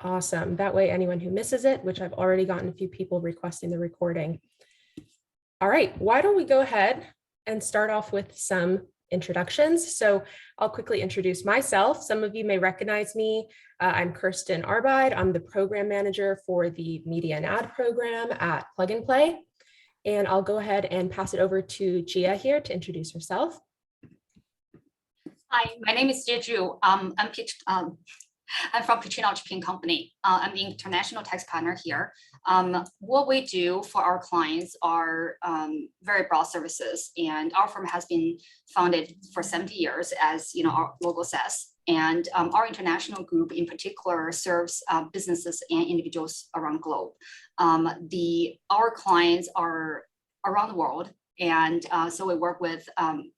Awesome. That way, anyone who misses it, which I've already gotten a few people requesting the recording. All right, why don't we go ahead and start off with some introductions. So I'll quickly introduce myself. Some of you may recognize me. I'm Kirsten Arbide. I'm the program manager for the media and ad program at Plug and Play. And I'll go ahead and pass it over to Gia here to introduce herself. Hi, my name is Jie Zhu. I'm from Petrinovich Pugh Co. I'm the international tax partner here. What we do for our clients are very broad services, and our firm has been founded for 70 years, as our logo says. And our international group in particular serves businesses and individuals around the globe. Our clients are around the world. And so we work with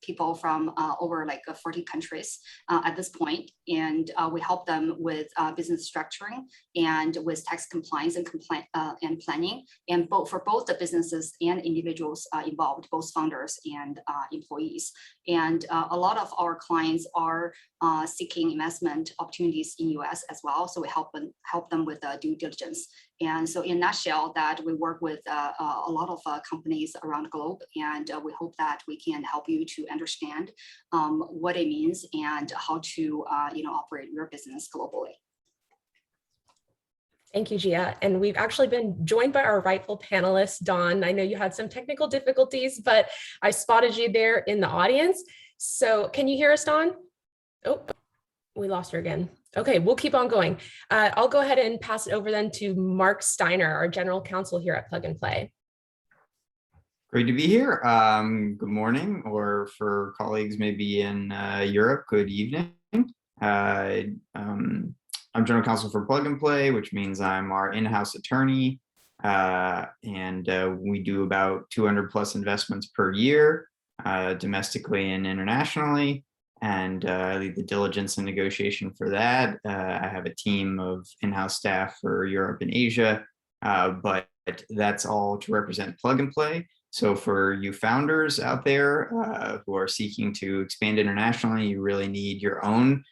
people from over 40 countries at this point, and we help them with business structuring and with tax compliance and planning, and for both the businesses and individuals involved, both founders and employees. And a lot of our clients are seeking investment opportunities in US as well, so we help them with due diligence. And so in a nutshell, that we work with a lot of companies around the globe, and we hope that we can help you to understand what it means and how to operate your business globally. Thank you, Gia. And we've actually been joined by our rightful panelist, Dawn. I know you had some technical difficulties, but I spotted you there in the audience. So can you hear us, Dawn? Oh, we lost her again. Okay, we'll keep on going. I'll go ahead and pass it over then to Mark Steiner, our general counsel here at Plug and Play. Great to be here. Good morning, or for colleagues maybe in Europe, good evening. I'm general counsel for Plug and Play, which means I'm our in-house attorney, and we do about 200 plus investments per year, domestically and internationally. And I lead the diligence and negotiation for that. I have a team of in-house staff for Europe and Asia, but that's all to represent Plug and Play. So for you founders out there who are seeking to expand internationally, you really need your own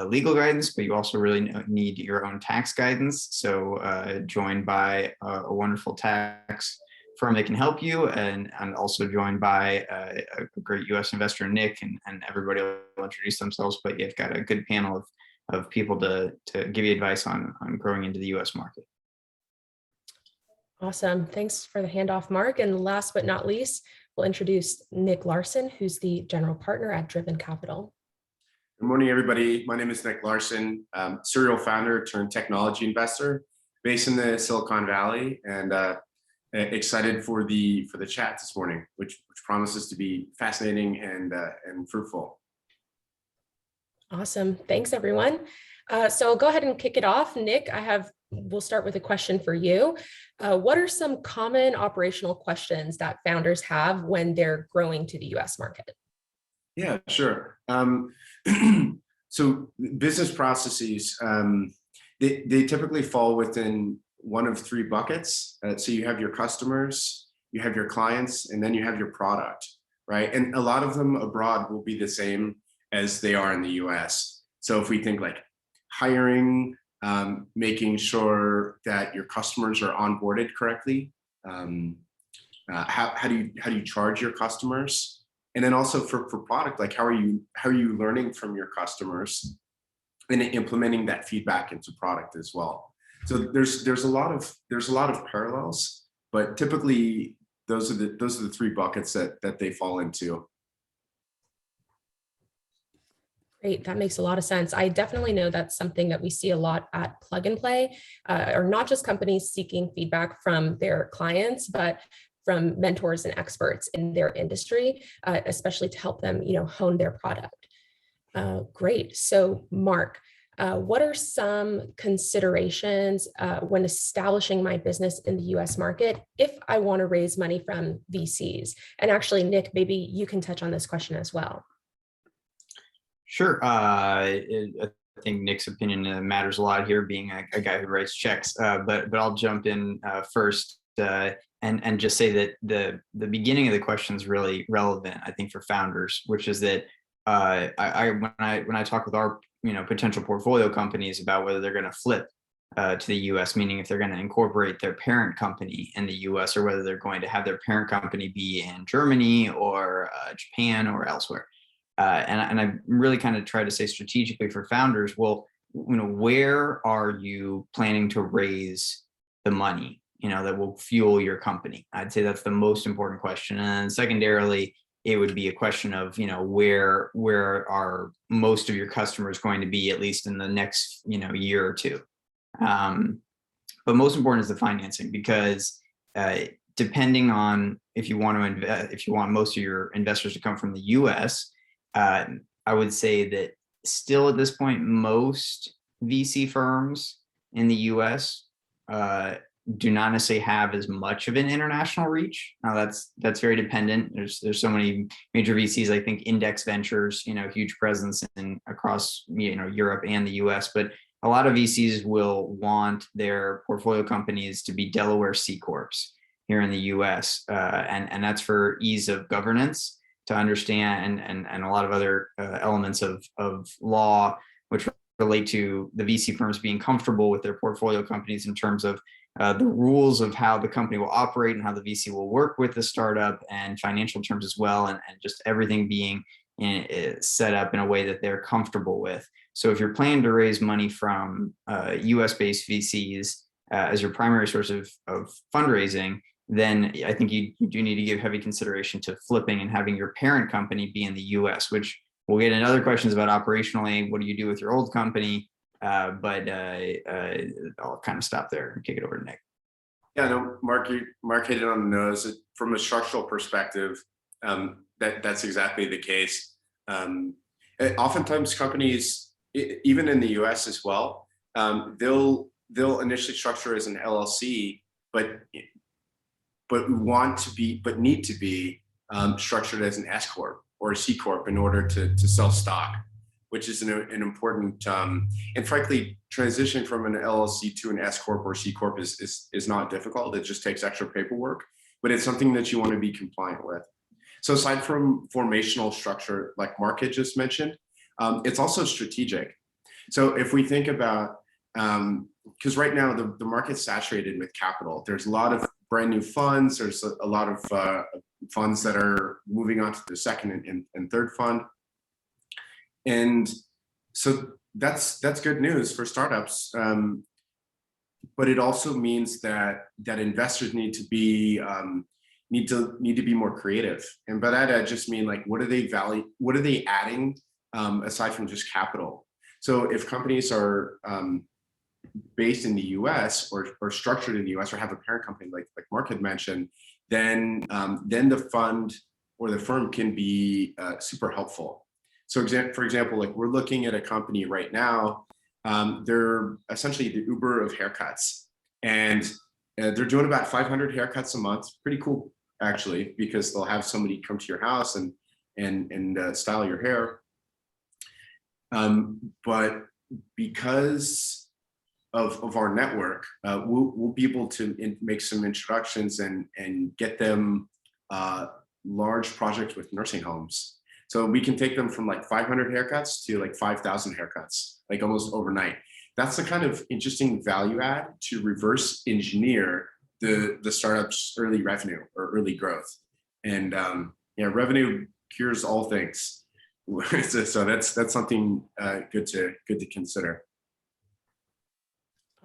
legal guidance, but you also really need your own tax guidance. So joined by a wonderful tax firm that can help you, and also joined by a great US investor, Nick, and everybody will introduce themselves, but you've got a good panel of people to give you advice on growing into the US market. Awesome. Thanks for the handoff, Mark. And last but not least, we'll introduce Nick Larson, who's the general partner at Driven Capital. Good morning, everybody. My name is Nick Larson, serial founder turned technology investor based in the Silicon Valley, and excited for the chat this morning, which promises to be fascinating and fruitful. Awesome. Thanks, everyone. So I'll go ahead and kick it off. Nick, we'll start with a question for you. What are some common operational questions that founders have when they're growing to the US market? Yeah, sure. So business processes, they typically fall within one of three buckets. So you have your customers, you have your clients, and then you have your product, right? And a lot of them abroad will be the same as they are in the US. So if we think like hiring, making sure that your customers are onboarded correctly, how do you charge your customers? And then also for product, like how are you learning from your customers and implementing that feedback into product as well? So there's a lot of parallels, but typically those are the three buckets that they fall into. Great, that makes a lot of sense. I definitely know that's something that we see a lot at Plug and Play, or not just companies seeking feedback from their clients, but from mentors and experts in their industry, especially to help them, hone their product. Great. So, Mark, what are some considerations when establishing my business in the US market if I want to raise money from VCs? And actually, Nick, maybe you can touch on this question as well. Sure. I think Nick's opinion matters a lot here, being a guy who writes checks. But I'll jump in first and just say that the beginning of the question is really relevant, I think, for founders, which is that when I talk with our potential portfolio companies about whether they're going to flip to the US, meaning if they're going to incorporate their parent company in the US, or whether they're going to have their parent company be in Germany or Japan or elsewhere. And I really kind of try to say strategically for founders, well, where are you planning to raise the money, that will fuel your company? I'd say that's the most important question. And secondarily, it would be a question of, where are most of your customers going to be, at least in the next, year or two. But most important is the financing, because depending on if you want to invest, if you want most of your investors to come from the US, I would say that still at this point, most VC firms in the US do not necessarily have as much of an international reach. Now that's very dependent. There's so many major VCs. I think Index Ventures, huge presence in across Europe and the US, but a lot of VCs will want their portfolio companies to be Delaware C Corps here in the US, and that's for ease of governance, to understand, and a lot of other elements of law which relate to the VC firms being comfortable with their portfolio companies in terms of the rules of how the company will operate and how the VC will work with the startup, and financial terms as well, and just everything being set up in a way that they're comfortable with. So if you're planning to raise money from US-based VCs as your primary source of fundraising, then I think you do need to give heavy consideration to flipping and having your parent company be in the US, which we'll get into other questions about operationally. What do you do with your old company? But I'll kind of stop there and kick it over to Nick. Yeah, no, Mark hit it on the nose. From a structural perspective, that's exactly the case. Oftentimes companies, even in the US as well, they'll initially structure as an LLC, but need to be structured as an S corp or a C corp in order to sell stock, which is an important and frankly, transition from an LLC to an S corp or C corp is not difficult. It just takes extra paperwork, but it's something that you want to be compliant with. So aside from formational structure, like Mark had just mentioned, it's also strategic. So if we think about, because right now the market's saturated with capital, there's a lot of brand new funds. There's a lot of funds that are moving on to the second and third fund. And so that's good news for startups. But it also means that investors need to be more creative. And by that, I just mean, like, what are they adding aside from just capital? So if companies are based in the US or structured in the US or have a parent company like Mark had mentioned, then the fund or the firm can be super helpful. So for example, like we're looking at a company right now, they're essentially the Uber of haircuts, and they're doing about 500 haircuts a month. Pretty cool, actually, because they'll have somebody come to your house and style your hair. But because of our network, we'll be able to make some introductions and get them large projects with nursing homes. So we can take them from like 500 haircuts to like 5,000 haircuts, like almost overnight. That's the kind of interesting value add to reverse engineer the startup's early revenue or early growth. And revenue cures all things. So that's something good to consider.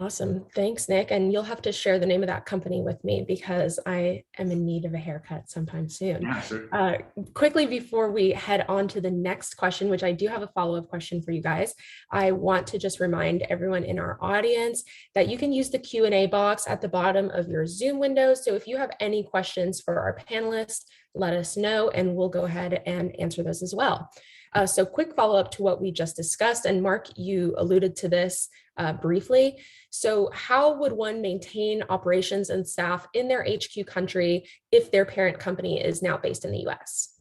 Awesome. Thanks, Nick. And you'll have to share the name of that company with me, because I am in need of a haircut sometime soon. Yeah, sure. Quickly, before we head on to the next question, which I do have a follow-up question for you guys, I want to just remind everyone in our audience that you can use the Q&A box at the bottom of your Zoom window. So if you have any questions for our panelists, let us know, and we'll go ahead and answer those as well. So quick follow-up to what we just discussed, and Mark, you alluded to this briefly. So how would one maintain operations and staff in their HQ country if their parent company is now based in the US?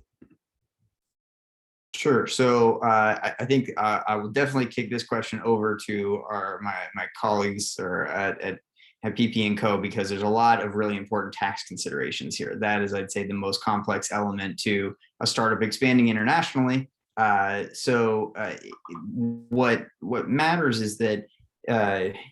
Sure. So I think I will definitely kick this question over to my colleagues at PP & Co, because there's a lot of really important tax considerations here. That is, I'd say, the most complex element to a startup expanding internationally. What matters is that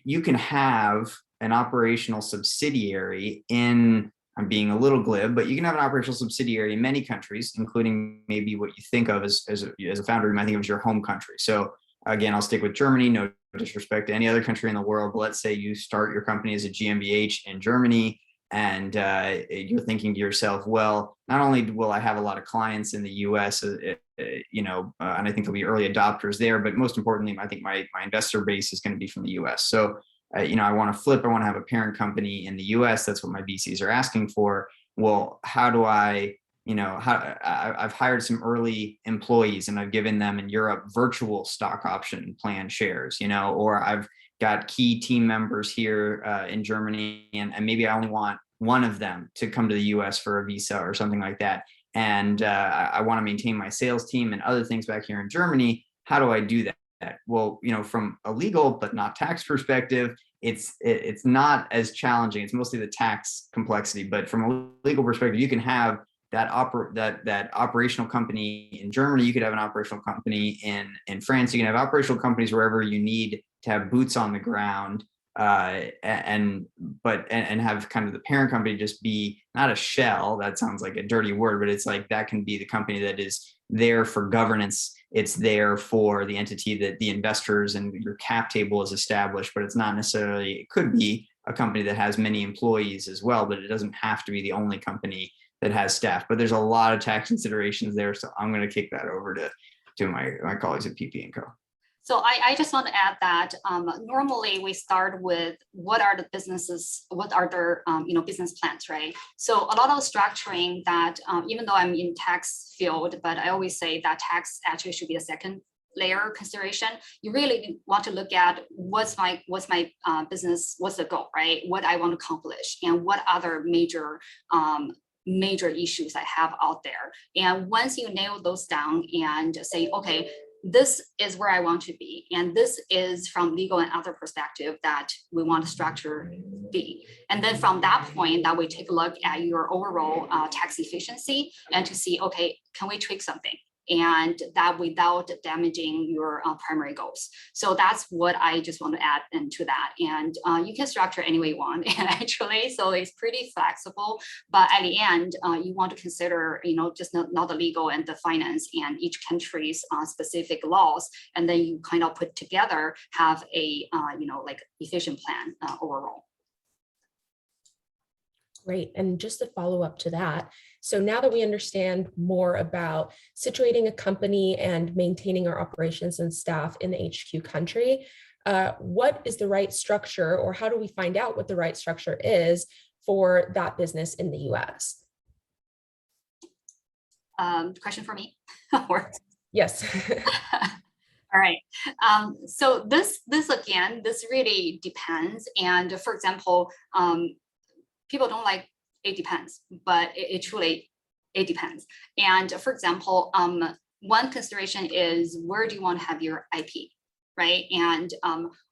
you can have an operational subsidiary in, I'm being a little glib, but you can have an operational subsidiary in many countries, including maybe what you think of as a founder, you might think of as your home country. So again, I'll stick with Germany, no disrespect to any other country in the world, but let's say you start your company as a GmbH in Germany, and you're thinking to yourself, well, not only will I have a lot of clients in the US, and I think there'll be early adopters there, but most importantly, I think my investor base is going to be from the US. So, I want to flip, I want to have a parent company in the US. That's what my VCs are asking for. Well, how do I've hired some early employees and I've given them in Europe virtual stock option plan shares, or I've got key team members here in Germany, and maybe I only want one of them to come to the US for a visa or something like that. And I want to maintain my sales team and other things back here in Germany. How do I do that? Well, from a legal but not tax perspective, it's not as challenging. It's mostly the tax complexity, but from a legal perspective, you can have that operational company in Germany. You could have an operational company in France. You can have operational companies wherever you need to have boots on the ground, and have kind of the parent company just be not a shell. That sounds like a dirty word, but it's like that can be the company that is there for governance. It's there for the entity that the investors and your cap table is established, but it's not necessarily, it could be a company that has many employees as well, but it doesn't have to be the only company that has staff. But there's a lot of tax considerations there. So I'm going to kick that over to my colleagues at PP & Co. So I just want to add that normally we start with what are their business plans, right? So a lot of structuring that, even though I'm in tax field, but I always say that tax actually should be the second layer consideration. You really want to look at what's my business, what's the goal, right? What I want to accomplish, and what other major issues I have out there. And once you nail those down and say, okay, this is where I want to be, and this is from legal and other perspective that we want to structure be. And then from that point, that we take a look at your overall tax efficiency and to see, okay, can we tweak something? And that without damaging your primary goals. So that's what I just want to add into that. And you can structure any way you want, actually. So it's pretty flexible. But at the end, you want to consider, just not the legal and the finance and each country's specific laws. And then you kind of put together, have a, efficient plan overall. Great. And just to follow up to that, so now that we understand more about situating a company and maintaining our operations and staff in the HQ country, what is the right structure, or how do we find out what the right structure is for that business in the US? Question for me? Yes. All right. So this really depends. And for example, people don't like it depends, but it truly depends. And for example, one consideration is where do you want to have your IP, right? And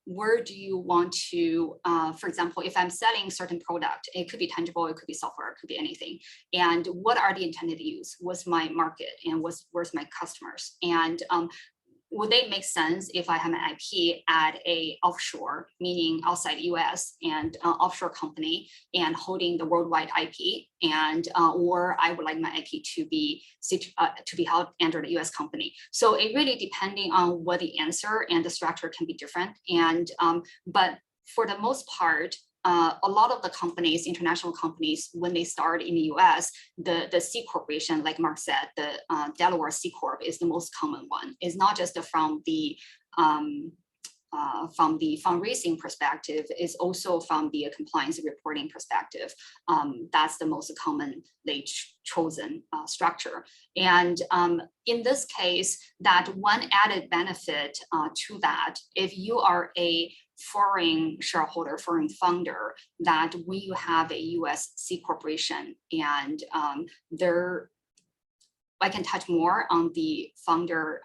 where do you want to, for example, if I'm selling certain product, it could be tangible, it could be software, it could be anything. And what are the intended use? What's my market, and where's my customers? And would they make sense if I have an IP at a offshore, meaning outside US, and offshore company and holding the worldwide IP, and or I would like my IP to be held under the US company. So it really depending on what the answer and the structure can be different. And but for the most part, a lot of the companies, international companies, when they start in the US, the C corporation, like Mark said, the Delaware C Corp is the most common one. It's not just from the fundraising perspective, it's also from the compliance reporting perspective. That's the most commonly chosen structure. And in this case, that one added benefit to that, if you are a foreign shareholder, foreign funder, that when you have a US C corporation, and I can touch more on the founder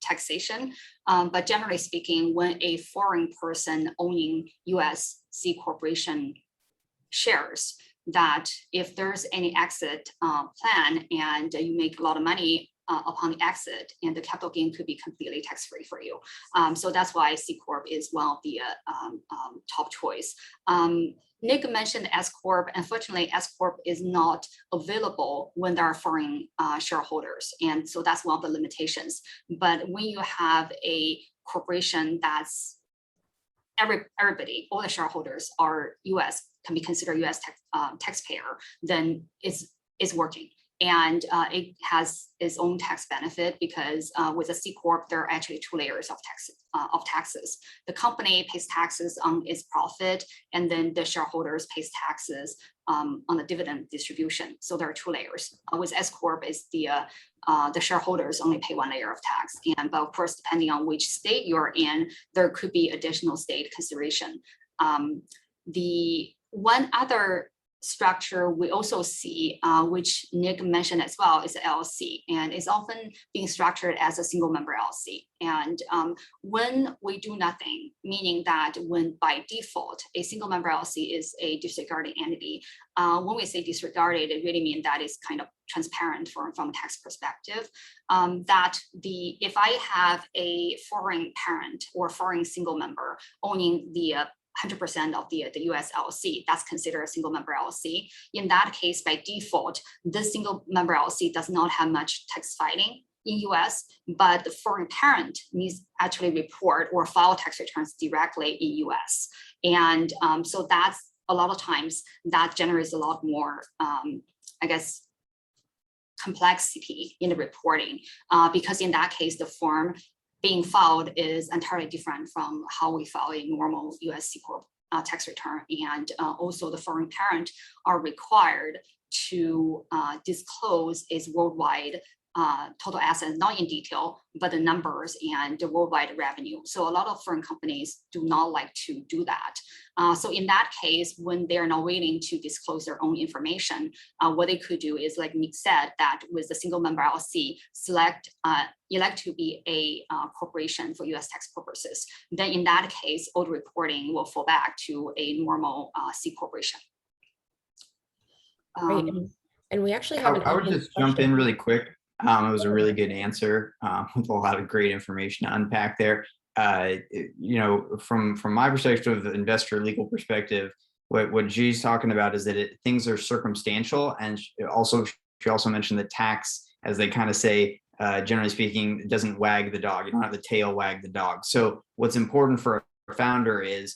taxation, but generally speaking, when a foreign person owning US C corporation shares, that if there's any exit plan and you make a lot of money upon the exit, and the capital gain could be completely tax-free for you. So that's why C Corp is one of the top choice. Nick mentioned S Corp. Unfortunately, S Corp is not available when there are foreign shareholders, and so that's one of the limitations. But when you have a corporation that's everybody, all the shareholders are U.S., can be considered U.S. taxpayer, then it's working. And it has its own tax benefit because with a C Corp, there are actually 2 layers of taxes. The company pays taxes on its profit, and then the shareholders pays taxes on the dividend distribution. So there are 2 layers. With S Corp, is the shareholders only pay 1 layer of tax. But of course, depending on which state you're in, there could be additional state consideration. The one other structure we also see, which Nick mentioned as well, is the LLC, and it's often being structured as a single member LLC. And when we do nothing, meaning that when by default a single member LLC is a disregarded entity, when we say disregarded, it really means that it's kind of transparent from a tax perspective. That if I have a foreign parent or foreign single member owning the 100% of the US LLC, that's considered a single member LLC. In that case, by default, this single member LLC does not have much tax filing in US, but the foreign parent needs actually report or file tax returns directly in US. And so that's a lot of times that generates a lot more, I guess, complexity in the reporting, because in that case, the form being filed is entirely different from how we file a normal US C Corp tax return. And also the foreign parent are required to disclose its worldwide total assets, not in detail, but the numbers and the worldwide revenue. So a lot of foreign companies do not like to do that. So in that case, when they're not willing to disclose their own information, what they could do is, like Nick said, that with the single member LLC, elect to be a corporation for US tax purposes. Then in that case, all the reporting will fall back to a normal C corporation. Great. And we actually have an I would audience just jump in question. really quick. It was a really good answer with a lot of great information to unpack there. You know, from my perspective, the investor legal perspective, what G's talking about is that things are circumstantial, and she also mentioned that tax, as they kind of say, generally speaking, doesn't wag the dog. You don't have the tail wag the dog. So what's important for a founder is,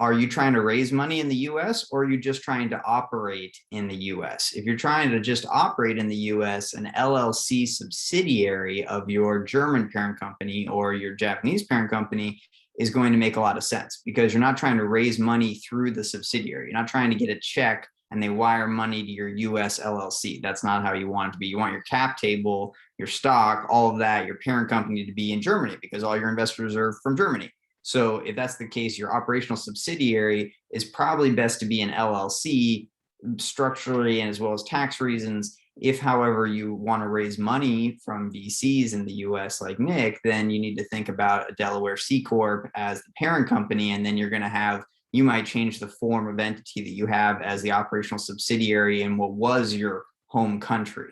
are you trying to raise money in the US, or are you just trying to operate in the US? If you're trying to just operate in the US, an LLC subsidiary of your German parent company or your Japanese parent company is going to make a lot of sense, because you're not trying to raise money through the subsidiary. You're not trying to get a check and they wire money to your US LLC. That's not how you want it to be. You want your cap table, your stock, all of that, your parent company to be in Germany, because all your investors are from Germany. So if that's the case, your operational subsidiary is probably best to be an LLC structurally and as well as tax reasons. If, however, you want to raise money from VCs in the US like Nick, then you need to think about a Delaware C Corp as the parent company. And then you might change the form of entity that you have as the operational subsidiary in what was your home country.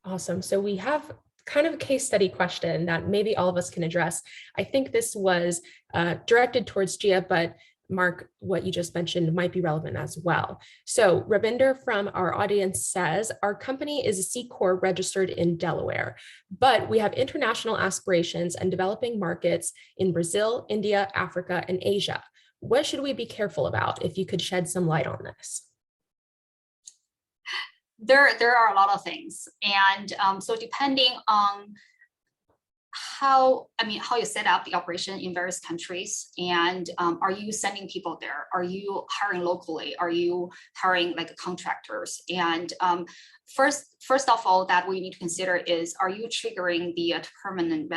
Awesome. So we have kind of a case study question that maybe all of us can address. I think this was directed towards Gia, but Mark, what you just mentioned might be relevant as well. So Ravinder from our audience says, our company is a C Corp registered in Delaware, but we have international aspirations and developing markets in Brazil, India, Africa, and Asia. What should we be careful about? If you could shed some light on this. There are a lot of things, and so depending on how you set up the operation in various countries, and are you sending people there? Are you hiring locally? Are you hiring like contractors? And first of all, that we need to consider is, are you triggering the permanent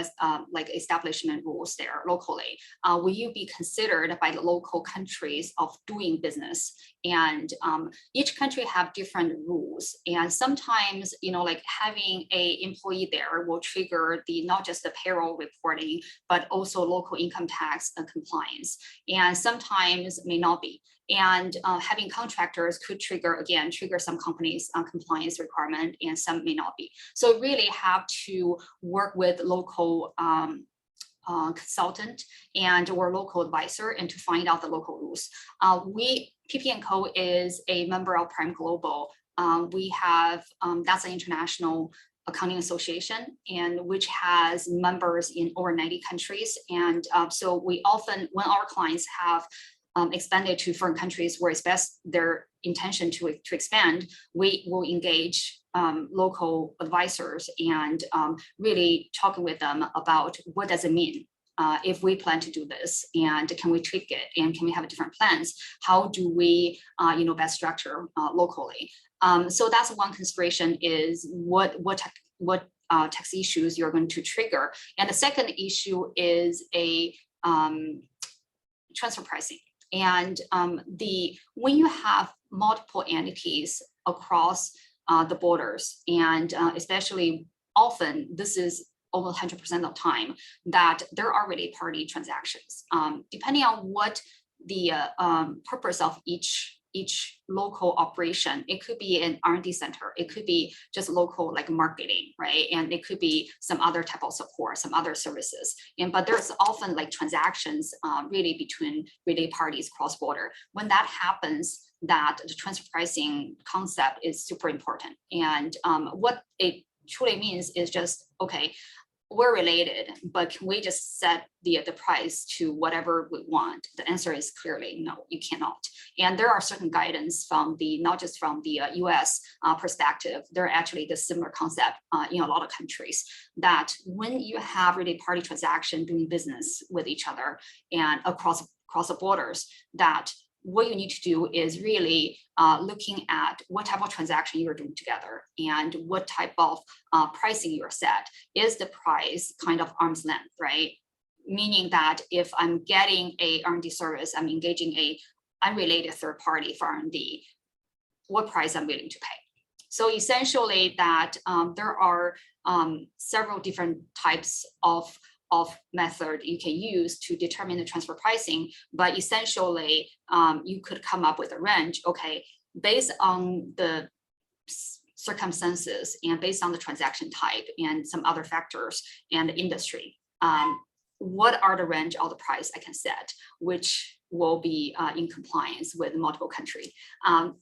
like establishment rules there locally? Will you be considered by the local countries of doing business? And each country have different rules, and sometimes, you know, like having a employee there will trigger not just the payroll reporting, but also local income tax and compliance, and sometimes may not be. And having contractors could trigger some companies' compliance requirement, and some may not be. So really have to work with local consultant and or local advisor, and to find out the local rules. PP & Co is a member of Prime Global. We have that's an international accounting association, and which has members in over 90 countries. And so we often, when our clients have expanded to foreign countries where it's best their intention to expand, we will engage local advisors and really talking with them about what does it mean if we plan to do this, and can we tweak it, and can we have different plans? How do we best structure locally? So that's one consideration, is what tax issues you're going to trigger. And the second issue is a transfer pricing. And when you have multiple entities across the borders, and especially often this is over 100% of the time that there are related party transactions, depending on what the purpose of each local operation. It could be an R&D center, it could be just local like marketing, right? And it could be some other type of support, some other services. But there's often like transactions really between related parties cross-border. When that happens, that the transfer pricing concept is super important. And what it truly means is just, okay, we're related, but can we just set the price to whatever we want? The answer is clearly no, you cannot. And there are certain guidance from not just from the US perspective, there are actually the similar concept in a lot of countries, that when you have related party transaction doing business with each other and across the borders, that what you need to do is really looking at what type of transaction you're doing together, and what type of pricing you're set. Is the price kind of arm's length, right? Meaning that if I'm getting a R&D service, I'm engaging a unrelated third party for R&D, what price I'm willing to pay. So essentially that there are several different types of method you can use to determine the transfer pricing, but essentially you could come up with a range. Okay, based on the circumstances and based on the transaction type and some other factors and the industry, what are the range of the price I can set, which will be in compliance with multiple countries.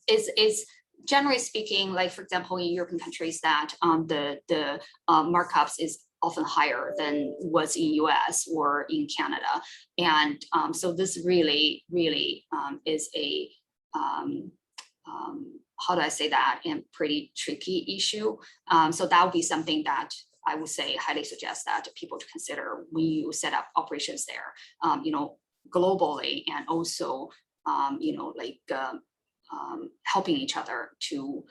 Is generally speaking, like for example, in European countries, that the markups is often higher than what's in US or in Canada. And so this really is a, how do I say that, and pretty tricky issue. So that would be something that I would say highly suggest that people to consider when you set up operations there, globally, and also, helping each other to,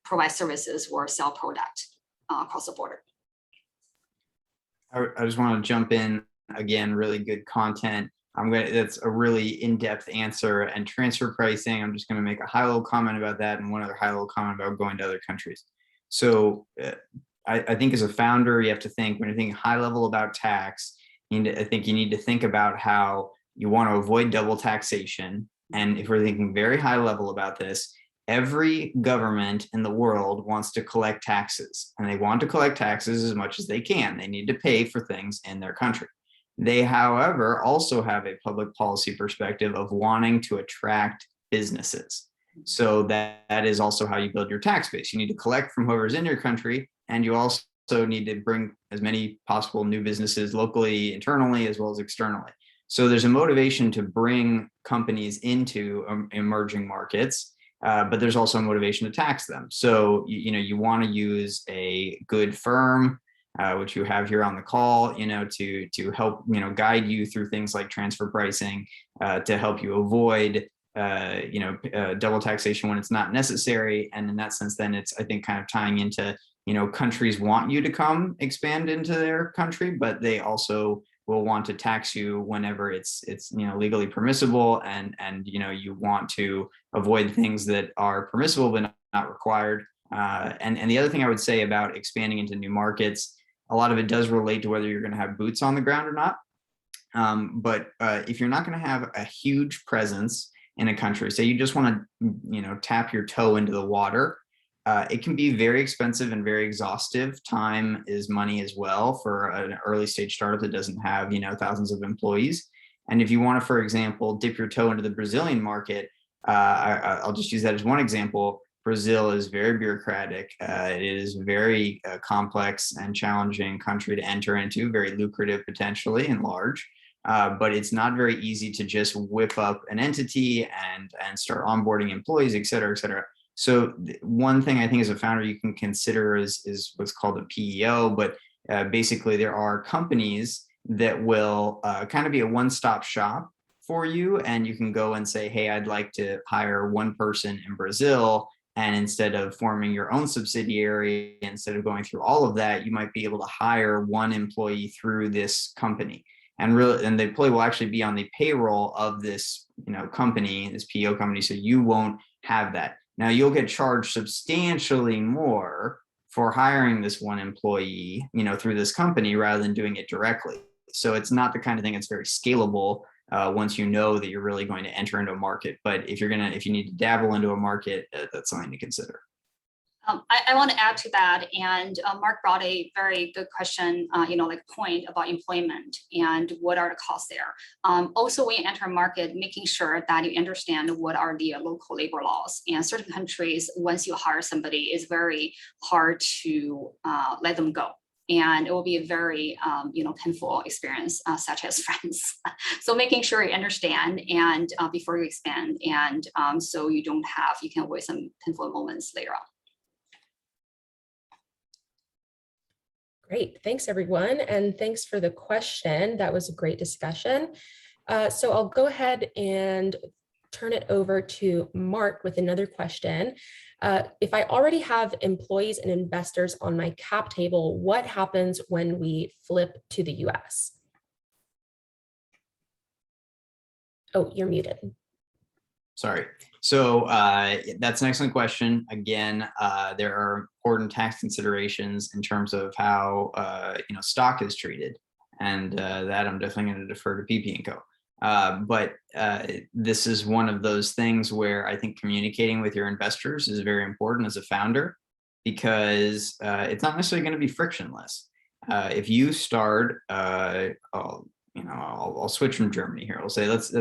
provide services or sell product across the border. I just want to jump in again, really good content. That's a really in-depth answer. And transfer pricing, I'm just going to make a high-level comment about that, and one other high-level comment about going to other countries. So I think as a founder, you have to think, when you're thinking high-level about tax, I think you need to think about how you want to avoid double taxation. And if we're thinking very high level about this, every government in the world wants to collect taxes, and they want to collect taxes as much as they can. They need to pay for things in their country. They, however, also have a public policy perspective of wanting to attract businesses. So that is also how you build your tax base. You need to collect from whoever's in your country, and you also need to bring as many possible new businesses locally, internally, as well as externally. So there's a motivation to bring companies into emerging markets. But there's also a motivation to tax them. So, you want to use a good firm, which you have here on the call, to help, guide you through things like transfer pricing, to help you avoid, double taxation when it's not necessary. And in that sense, then it's, I think, kind of tying into, countries want you to come expand into their country, but they also will want to tax you whenever it's legally permissible, and you want to avoid things that are permissible but not required. And the other thing I would say about expanding into new markets, a lot of it does relate to whether you're going to have boots on the ground or not. But if you're not going to have a huge presence in a country. So you just want to, tap your toe into the water. It can be very expensive and very exhaustive. Time is money as well for an early stage startup that doesn't have, thousands of employees. And if you want to, for example, dip your toe into the Brazilian market, I'll just use that as one example. Brazil is very bureaucratic. It is very complex and challenging country to enter into, very lucrative potentially and large. But it's not very easy to just whip up an entity and start onboarding employees, et cetera, et cetera. So one thing I think as a founder you can consider is what's called a PEO, but basically there are companies that will kind of be a one-stop shop for you, and you can go and say, hey, I'd like to hire one person in Brazil, and instead of forming your own subsidiary, instead of going through all of that, you might be able to hire one employee through this company. And the employee will actually be on the payroll of this, company, this PEO company. So you won't have that. Now you'll get charged substantially more for hiring this one employee, through this company rather than doing it directly. So it's not the kind of thing that's very scalable once you know that you're really going to enter into a market. But if you need to dabble into a market, that's something to consider. I want to add to that, and Mark brought a very good question, point about employment and what are the costs there. Also, when you enter a market, making sure that you understand what are the local labor laws. And certain countries, once you hire somebody, it's very hard to let them go. And it will be a very, painful experience, such as France. So making sure you understand and before you expand, and so you can avoid some painful moments later on. Great, thanks everyone. And thanks for the question. That was a great discussion. So I'll go ahead and turn it over to Mark with another question. If I already have employees and investors on my cap table, what happens when we flip to the US? Oh, you're muted. Sorry. So that's an excellent question. Again, there are important tax considerations in terms of how stock is treated, and that I'm definitely going to defer to PP & Co. But this is one of those things where I think communicating with your investors is very important as a founder, because it's not necessarily going to be frictionless. If you start, I'll switch from Germany here. I'll say let's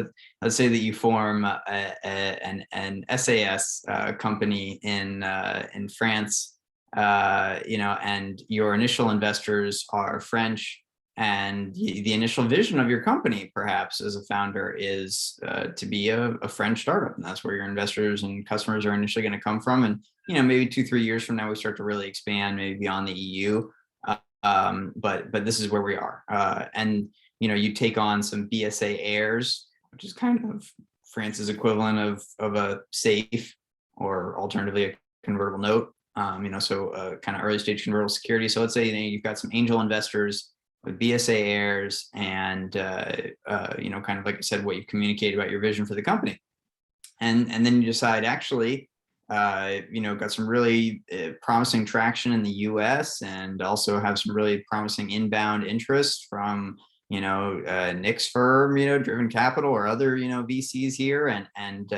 say that you form an SAS company in France, and your initial investors are French, and the initial vision of your company, perhaps as a founder, is to be a French startup, and that's where your investors and customers are initially going to come from. And maybe 2-3 years from now we start to really expand, maybe beyond the EU. But this is where we are, and you take on some BSA heirs, which is kind of France's equivalent of a safe, or alternatively a convertible note. So kind of early stage convertible security. So let's say you've got some angel investors with BSA heirs, and kind of like I said, what you've communicated about your vision for the company, and then you decide actually, got some really promising traction in the US, and also have some really promising inbound interest from Nick's firm, Driven Capital, or other VCs here, and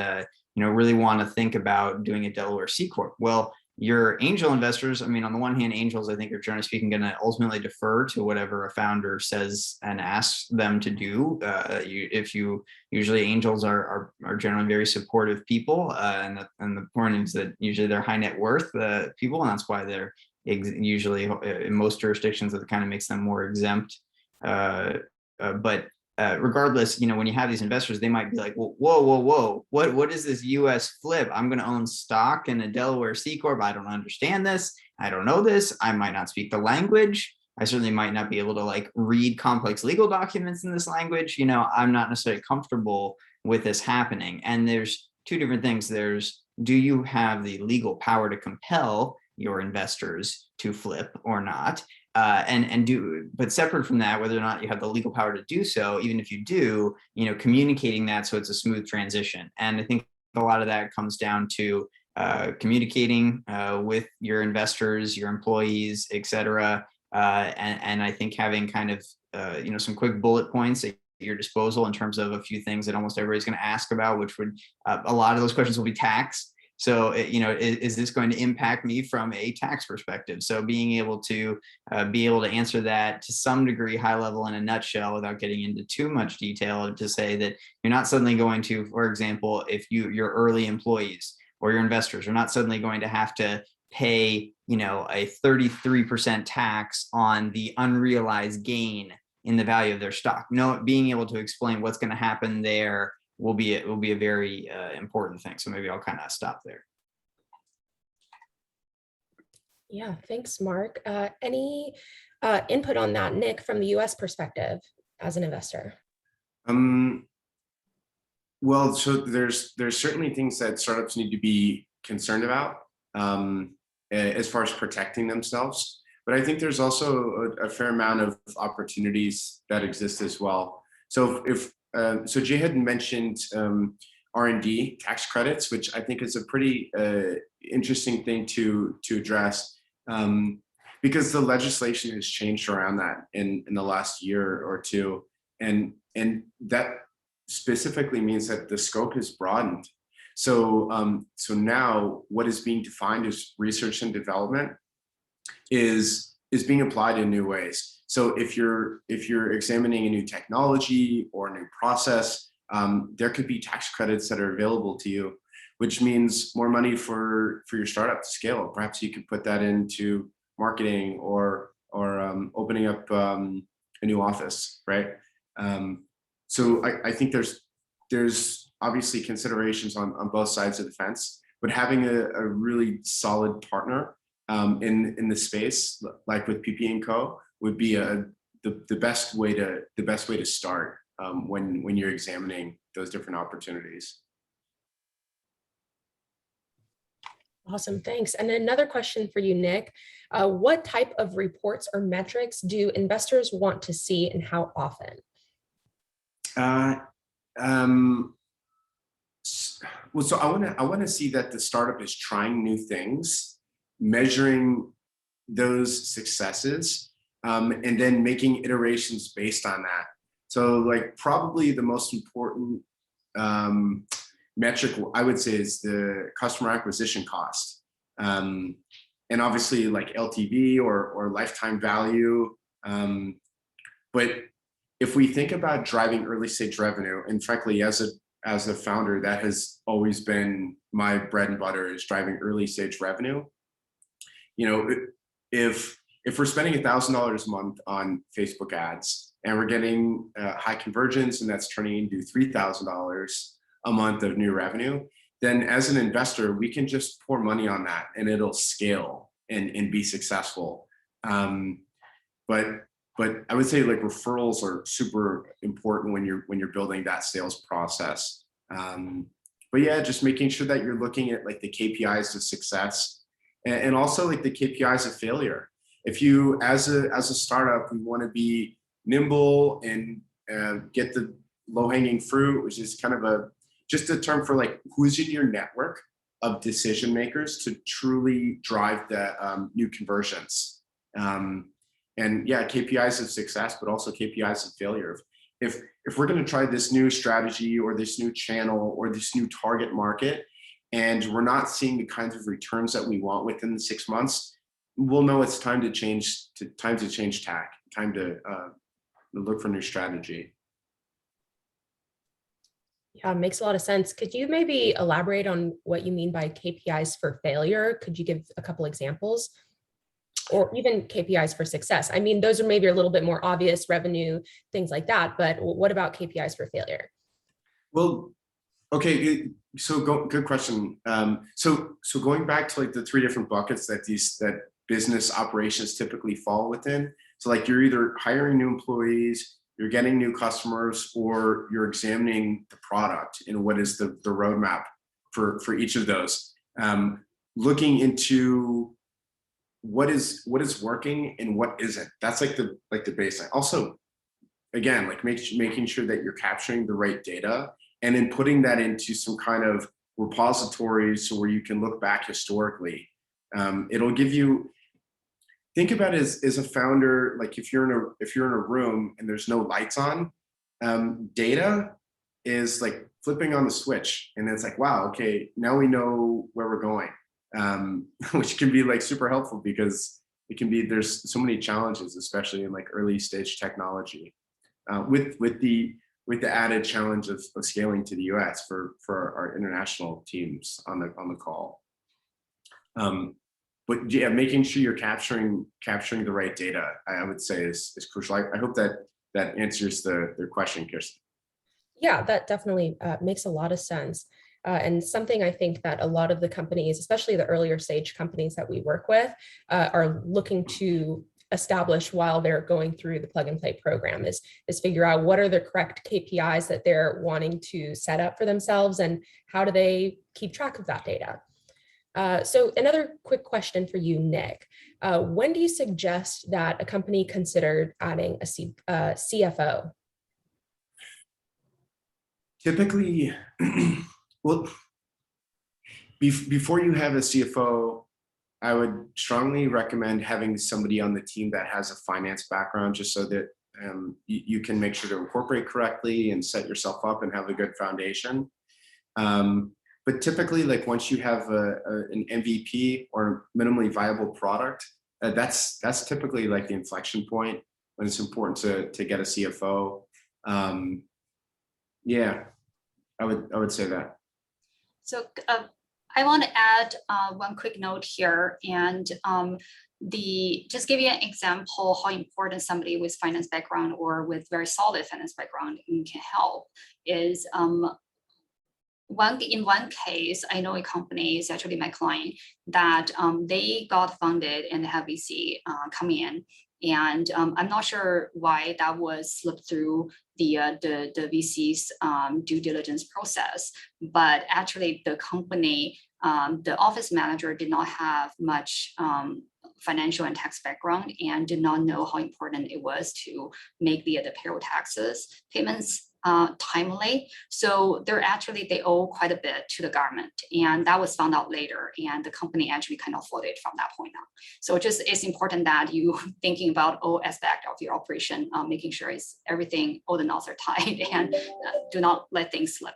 really want to think about doing a Delaware C Corp. Well, your angel investors, on the one hand, angels, I think, are generally speaking going to ultimately defer to whatever a founder says and asks them to do. Usually angels are generally very supportive people, and the point is that usually they're high net worth people, and that's why they're usually in most jurisdictions that kind of makes them more exempt. But regardless, when you have these investors, they might be like, well, whoa, what is this US flip? I'm going to own stock in a Delaware C Corp. I don't understand this. I don't know this. I might not speak the language. I certainly might not be able to read complex legal documents in this language. I'm not necessarily comfortable with this happening. And there's two different things. There's, do you have the legal power to compel your investors to flip or not? But separate from that, whether or not you have the legal power to do so, even if you do, communicating that so it's a smooth transition. And I think a lot of that comes down to communicating with your investors, your employees, et cetera. And I think having kind of, some quick bullet points that your disposal in terms of a few things that almost everybody's going to ask about, which would a lot of those questions will be tax. So, is this going to impact me from a tax perspective? So being able to answer that to some degree, high level in a nutshell, without getting into too much detail, to say that you're not suddenly going to, for example, if your early employees or your investors are not suddenly going to have to pay, a 33% tax on the unrealized gain in the value of their stock. Being able to explain what's going to happen there will be a very important thing. So maybe I'll kind of stop there. Yeah, thanks, Mark. Any input on that, Nick, from the US perspective as an investor? Well, so there's certainly things that startups need to be concerned about as far as protecting themselves. But I think there's also a fair amount of opportunities that exist as well. So so Jay had mentioned R&D tax credits, which I think is a pretty interesting thing to address, because the legislation has changed around that in the last year or two, and that specifically means that the scope has broadened. So so now what is being defined as research and development is being applied in new ways. So if you're examining a new technology or a new process, there could be tax credits that are available to you, which means more money for your startup to scale. Perhaps you could put that into marketing or opening up a new office, right? So I think there's obviously considerations on both sides of the fence, but having a really solid partner in the space, like with PP & Co, would be the best way to start when you're examining those different opportunities. Awesome, thanks. And another question for you, Nick. What type of reports or metrics do investors want to see, and how often? Well, so I want to see that the startup is trying new things, measuring those successes, and then making iterations based on that. So like probably the most important metric I would say is the customer acquisition cost. And obviously like LTV or lifetime value. But if we think about driving early stage revenue, and frankly, as a founder, that has always been my bread and butter, is driving early stage revenue. If we're spending $1,000 a month on Facebook ads and we're getting high conversions, and that's turning into $3,000 a month of new revenue, then as an investor, we can just pour money on that and it'll scale and be successful. But I would say like referrals are super important when you're building that sales process. But yeah, just making sure that you're looking at like the KPIs of success and also like the KPIs of failure. If you, as a startup, we want to be nimble and get the low-hanging fruit, which is kind of just a term for like who's in your network of decision makers to truly drive the new conversions. And yeah, KPIs of success, but also KPIs of failure. If we're going to try this new strategy or this new channel or this new target market, and we're not seeing the kinds of returns that we want within the 6 months, we'll know it's time to change tack, time to look for new strategy. Yeah, makes a lot of sense. Could you maybe elaborate on what you mean by KPIs for failure? Could you give a couple examples? Or even KPIs for success? I mean, those are maybe a little bit more obvious, revenue, things like that, but what about KPIs for failure? Well, okay, so good question. So going back to like the 3 different buckets that business operations typically fall within. So like you're either hiring new employees, you're getting new customers, or you're examining the product and what is the roadmap for each of those. Looking into what is working and what isn't. That's like the baseline. Also, again, like making sure that you're capturing the right data and then putting that into some kind of repository so where you can look back historically. It'll give you, think about it as a founder, like if you're in a room and there's no lights on, Data is like flipping on the switch, and it's like, wow, okay, now we know where we're going, which can be like super helpful because it can be, there's so many challenges, especially in like early stage technology, with the added challenge of scaling to the US for our international teams on the call. But yeah, making sure you're capturing the right data, I would say is crucial. I hope that answers their question, Kirsten. Yeah, that definitely makes a lot of sense. And something I think that a lot of the companies, especially the earlier stage companies that we work with, are looking to establish while they're going through the plug and play program is figure out what are the correct KPIs that they're wanting to set up for themselves and how do they keep track of that data. So another quick question for you, Nick. When do you suggest that a company consider adding a CFO? Typically, well, before you have a CFO, I would strongly recommend having somebody on the team that has a finance background, just so that you can make sure to incorporate correctly and set yourself up and have a good foundation. But typically, like once you have an MVP or minimally viable product, that's typically like the inflection point when it's important to get a CFO. Yeah, I would say that. So I want to add one quick note here, and just give you an example how important somebody with finance background or with very solid finance background can help is in one case, I know a company is actually my client that they got funded and have VC come in. And I'm not sure why that was slipped through the VC's due diligence process, but actually the company, the office manager did not have much financial and tax background and did not know how important it was to make the payroll taxes payments timely. So they owe quite a bit to the government, and that was found out later, and the company actually kind of floated from that point on. So it's important that you thinking about all aspects of your operation, making sure everything, all the knots are tied, and do not let things slip.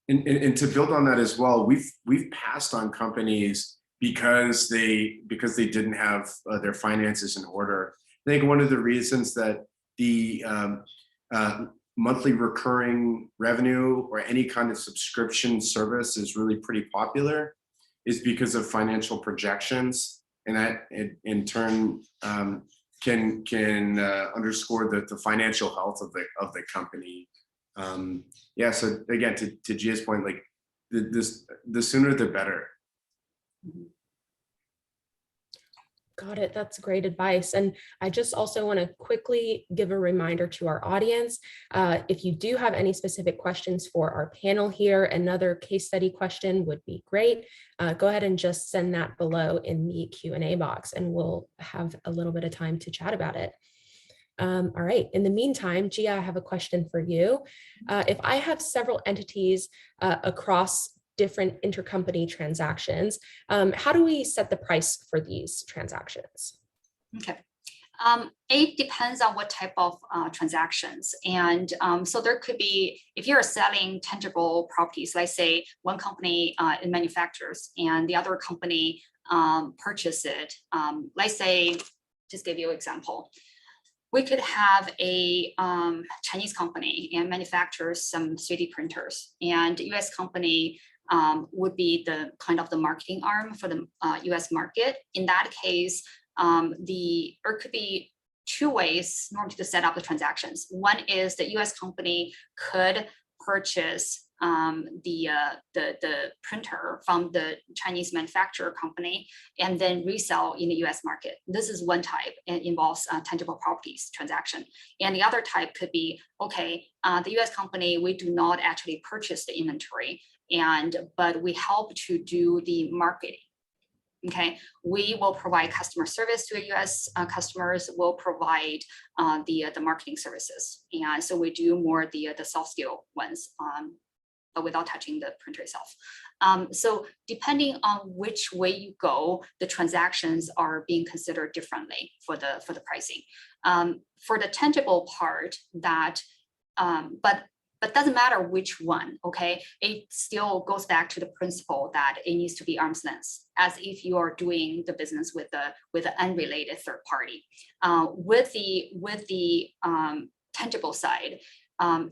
And to build on that as well, we've passed on companies because they didn't have their finances in order. I think one of the reasons that the monthly recurring revenue or any kind of subscription service is really pretty popular is because of financial projections, and that in turn can underscore the financial health of the company. Yeah, so again, to Gia's point, like the sooner the better. Got it. That's great advice. And I just also want to quickly give a reminder to our audience. If you do have any specific questions for our panel here, another case study question would be great. Go ahead and just send that below in the Q&A box, and we'll have a little bit of time to chat about it. All right. In the meantime, Gia, I have a question for you. If I have several entities across different intercompany transactions, how do we set the price for these transactions? Okay. It depends on what type of transactions. And so there could be, if you're selling tangible properties, let's say one company manufactures and the other company purchase it. Let's say, just give you an example. We could have a Chinese company and manufactures some 3D printers, and US company would be the kind of the marketing arm for the US market. In that case, there could be two ways normally to set up the transactions. One is the US company could purchase the printer from the Chinese manufacturer company and then resell in the US market. This is one type. It involves tangible properties transaction. And the other type could be, okay, the US company, we do not actually purchase the inventory, but we help to do the marketing. Okay, we will provide customer service to US customers. We'll provide the marketing services, and so we do more the soft skill ones. but without touching the printer itself. So depending on which way you go, the transactions are being considered differently for the pricing. For the tangible part, that but doesn't matter which one, okay? It still goes back to the principle that it needs to be arm's length, as if you are doing the business with an unrelated third party. With the tangible side,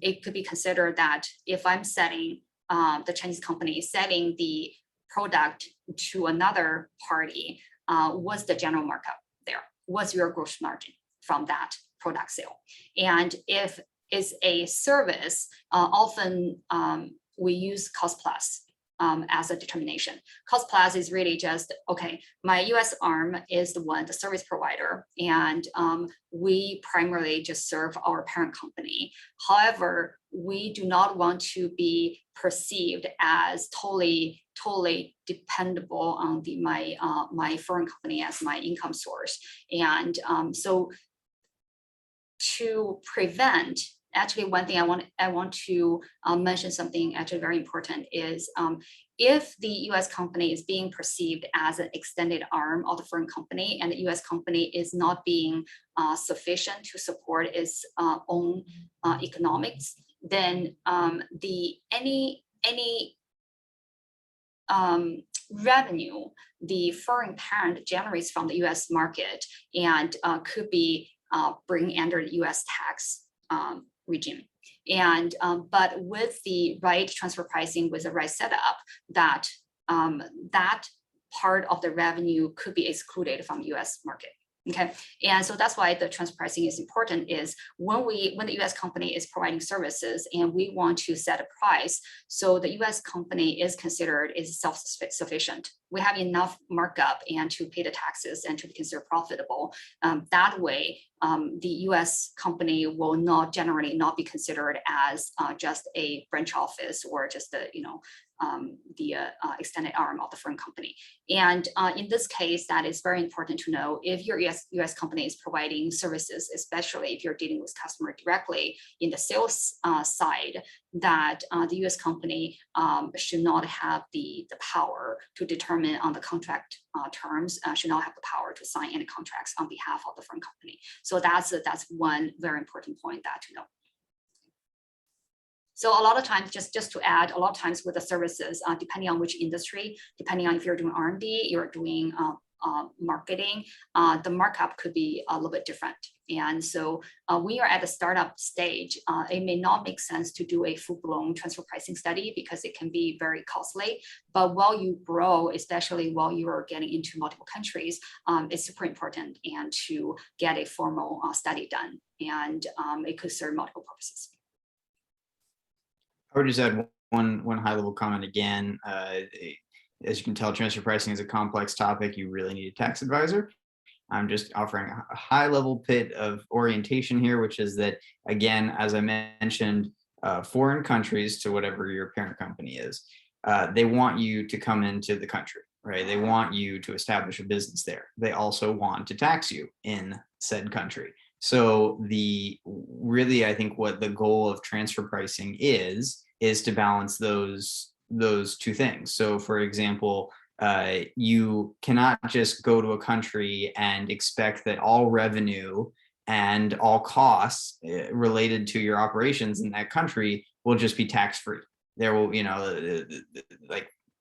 it could be considered that if I'm selling, the Chinese company is selling the product to another party, what's the general markup there? What's your gross margin from that product sale? And if it's a service, often we use cost plus as a determination. Cost plus is really just, okay, my US arm is the service provider, and we primarily just serve our parent company. However, we do not want to be perceived as totally dependable on my foreign company as my income source. And so to prevent, actually, one thing I want to mention something actually very important is if the US company is being perceived as an extended arm of the foreign company, and the US company is not being sufficient to support its own economics, then any revenue the foreign parent generates from the US market and could be bring under the US tax regime. And but with the right transfer pricing, with the right setup, that that part of the revenue could be excluded from US market. Okay, and so that's why the transfer pricing is important, is when the US company is providing services and we want to set a price, so the US company is considered is self-sufficient. We have enough markup and to pay the taxes and to be considered profitable. That way, the US company will not generally not be considered as just a branch office or just the extended arm of the foreign company. And in this case, that is very important to know. If your US company is providing services, especially if you're dealing with customer directly in the sales side, that the US company should not have the power to determine on the contract terms, should not have the power to sign any contracts on behalf of the foreign company. So that's one very important point that to know. So a lot of times, just to add, a lot of times with the services, depending on which industry, depending on if you're doing R&D, you're doing marketing, the markup could be a little bit different. And so when you're at the startup stage, it may not make sense to do a full-blown transfer pricing study because it can be very costly. But while you grow, especially while you are getting into multiple countries, it's super important and to get a formal study done. And it could serve multiple purposes. I would just add one high level comment again. As you can tell, transfer pricing is a complex topic. You really need a tax advisor. I'm just offering a high level bit of orientation here, which is that, again, as I mentioned, foreign countries, to whatever your parent company is, they want you to come into the country, right? They want you to establish a business there. They also want to tax you in said country. So really, I think what the goal of transfer pricing is to balance those two things. So for example, you cannot just go to a country and expect that all revenue and all costs related to your operations in that country will just be tax-free. There will,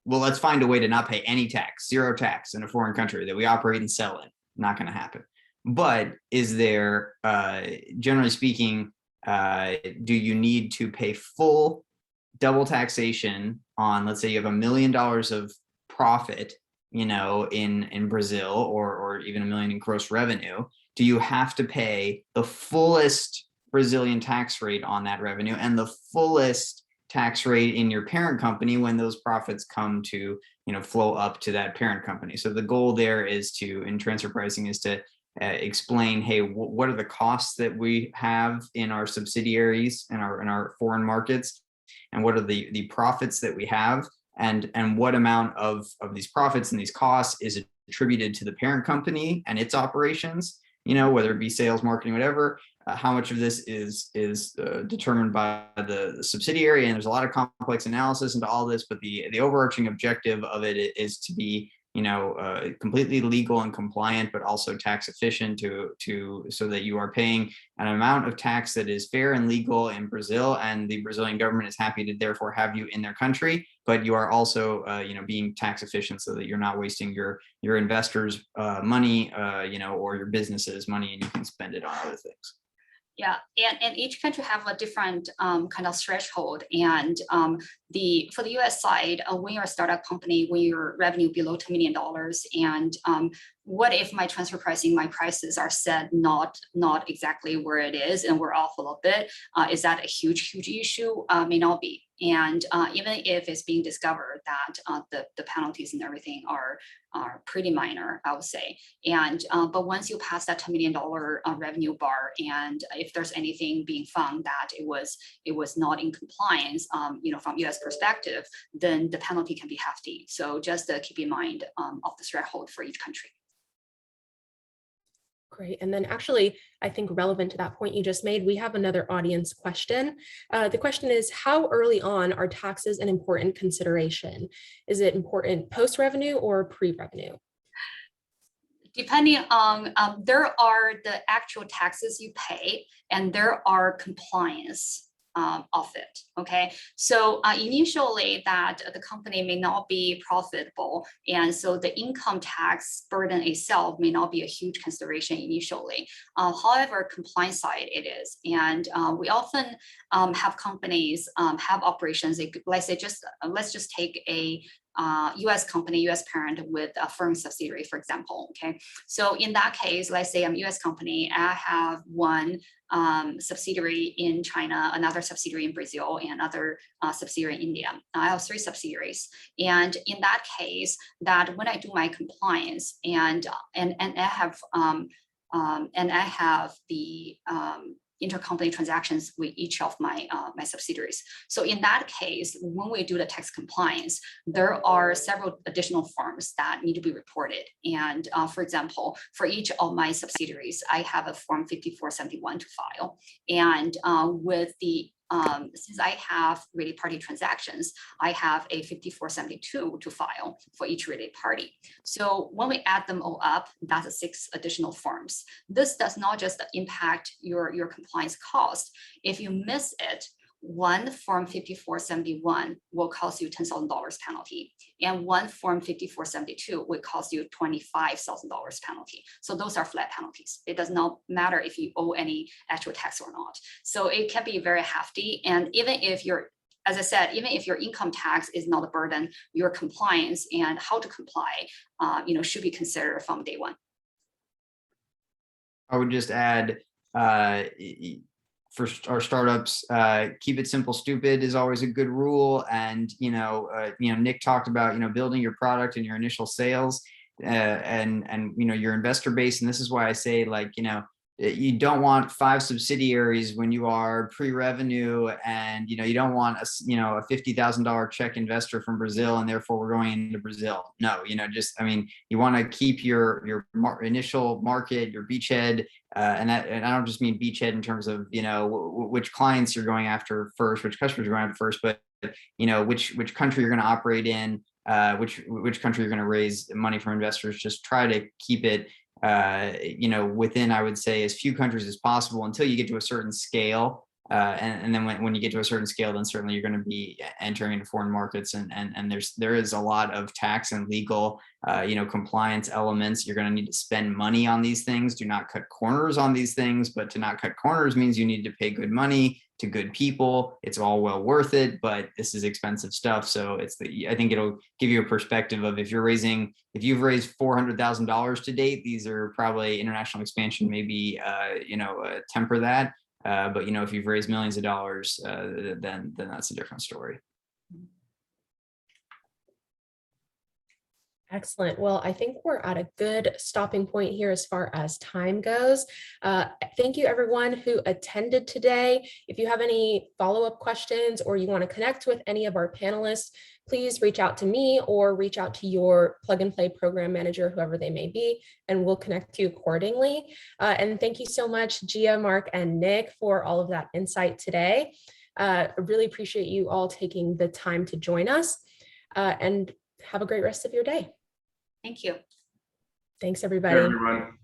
well, let's find a way to not pay any tax, zero tax in a foreign country that we operate and sell in. Not going to happen. But is there, generally speaking, do you need to pay full double taxation on, let's say you have $1 million of profit, in Brazil, or even $1 million in gross revenue? Do you have to pay the fullest Brazilian tax rate on that revenue and the fullest tax rate in your parent company when those profits come to, flow up to that parent company? So the goal there is in transfer pricing is to explain, hey, what are the costs that we have in our subsidiaries in our foreign markets, and what are the profits that we have, and what amount of these profits and these costs is attributed to the parent company and its operations, whether it be sales, marketing, whatever, how much of this is determined by the subsidiary, and there's a lot of complex analysis into all this, but the overarching objective of it is to be, completely legal and compliant, but also tax efficient so that you are paying an amount of tax that is fair and legal in Brazil, and the Brazilian government is happy to therefore have you in their country, but you are also, being tax efficient so that you're not wasting your investors' money, or your business's money, and you can spend it on other things. Yeah, and each country have a different kind of threshold. And for the US side, when you're a startup company, when your revenue below $2 million, and what if my transfer pricing, my prices are set not exactly where it is, and we're off a little bit? Is that a huge issue? May not be. And even if it's being discovered that the penalties and everything are pretty minor, I would say. And but once you pass that $10 million revenue bar, and if there's anything being found that it was not in compliance, from US perspective, then the penalty can be hefty. So just keep in mind of the threshold for each country. Great. And then actually, I think relevant to that point you just made, we have another audience question. The question is, how early on are taxes an important consideration? Is it important post-revenue or pre-revenue? Depending on, there are the actual taxes you pay, and there are compliance of it. Okay, so initially that the company may not be profitable, and so the income tax burden itself may not be a huge consideration initially. However, compliance side it is, and we often have companies have operations. Let's just take a US company, US parent with a foreign subsidiary, for example. Okay, so in that case, let's say I'm a US company, I have one subsidiary in China, another subsidiary in Brazil, and another subsidiary in India. I have 3 subsidiaries, and in that case, that when I do my compliance and I have the intercompany transactions with each of my subsidiaries. So in that case, when we do the tax compliance, there are several additional forms that need to be reported. And for example, for each of my subsidiaries, I have a form 5471 to file. And with the since I have related party transactions, I have a 5472 to file for each related party. So when we add them all up, that's 6 additional forms. This does not just impact your compliance cost. If you miss it, one form 5471 will cost you $10,000 penalty, and one form 5472 will cost you $25,000 penalty. So those are flat penalties. It does not matter if you owe any actual tax or not. So it can be very hefty. And even if as I said, even if your income tax is not a burden, your compliance and how to comply, should be considered from day one. I would just add, for our startups, keep it simple, stupid is always a good rule. And, Nick talked about, building your product and your initial sales, and your investor base. And this is why I say, you don't want 5 subsidiaries when you are pre-revenue, and you don't want a $50,000 check investor from Brazil, and therefore we're going into Brazil. No, you want to keep your initial market, your beachhead, and I don't just mean beachhead in terms of which clients you're going after first, which customers you're going after first, but which country you're going to operate in, which country you're going to raise money from investors. Just try to keep it within, I would say, as few countries as possible until you get to a certain scale. And then when you get to a certain scale, then certainly you're going to be entering into foreign markets, and there is a lot of tax and legal, compliance elements. You're going to need to spend money on these things. Do not cut corners on these things, but to not cut corners means you need to pay good money to good people. It's all well worth it, but this is expensive stuff. So I think it'll give you a perspective of if you've raised $400,000 to date, these are probably international expansion, maybe, temper that. But if you've raised millions of dollars, then that's a different story. Excellent. Well, I think we're at a good stopping point here as far as time goes. Thank you everyone who attended today. If you have any follow-up questions or you want to connect with any of our panelists, please reach out to me or reach out to your plug and play program manager, whoever they may be, and we'll connect you accordingly. And thank you so much, Gia, Mark, and Nick, for all of that insight today. I really appreciate you all taking the time to join us, and have a great rest of your day. Thank you. Thanks, everybody. Everyone.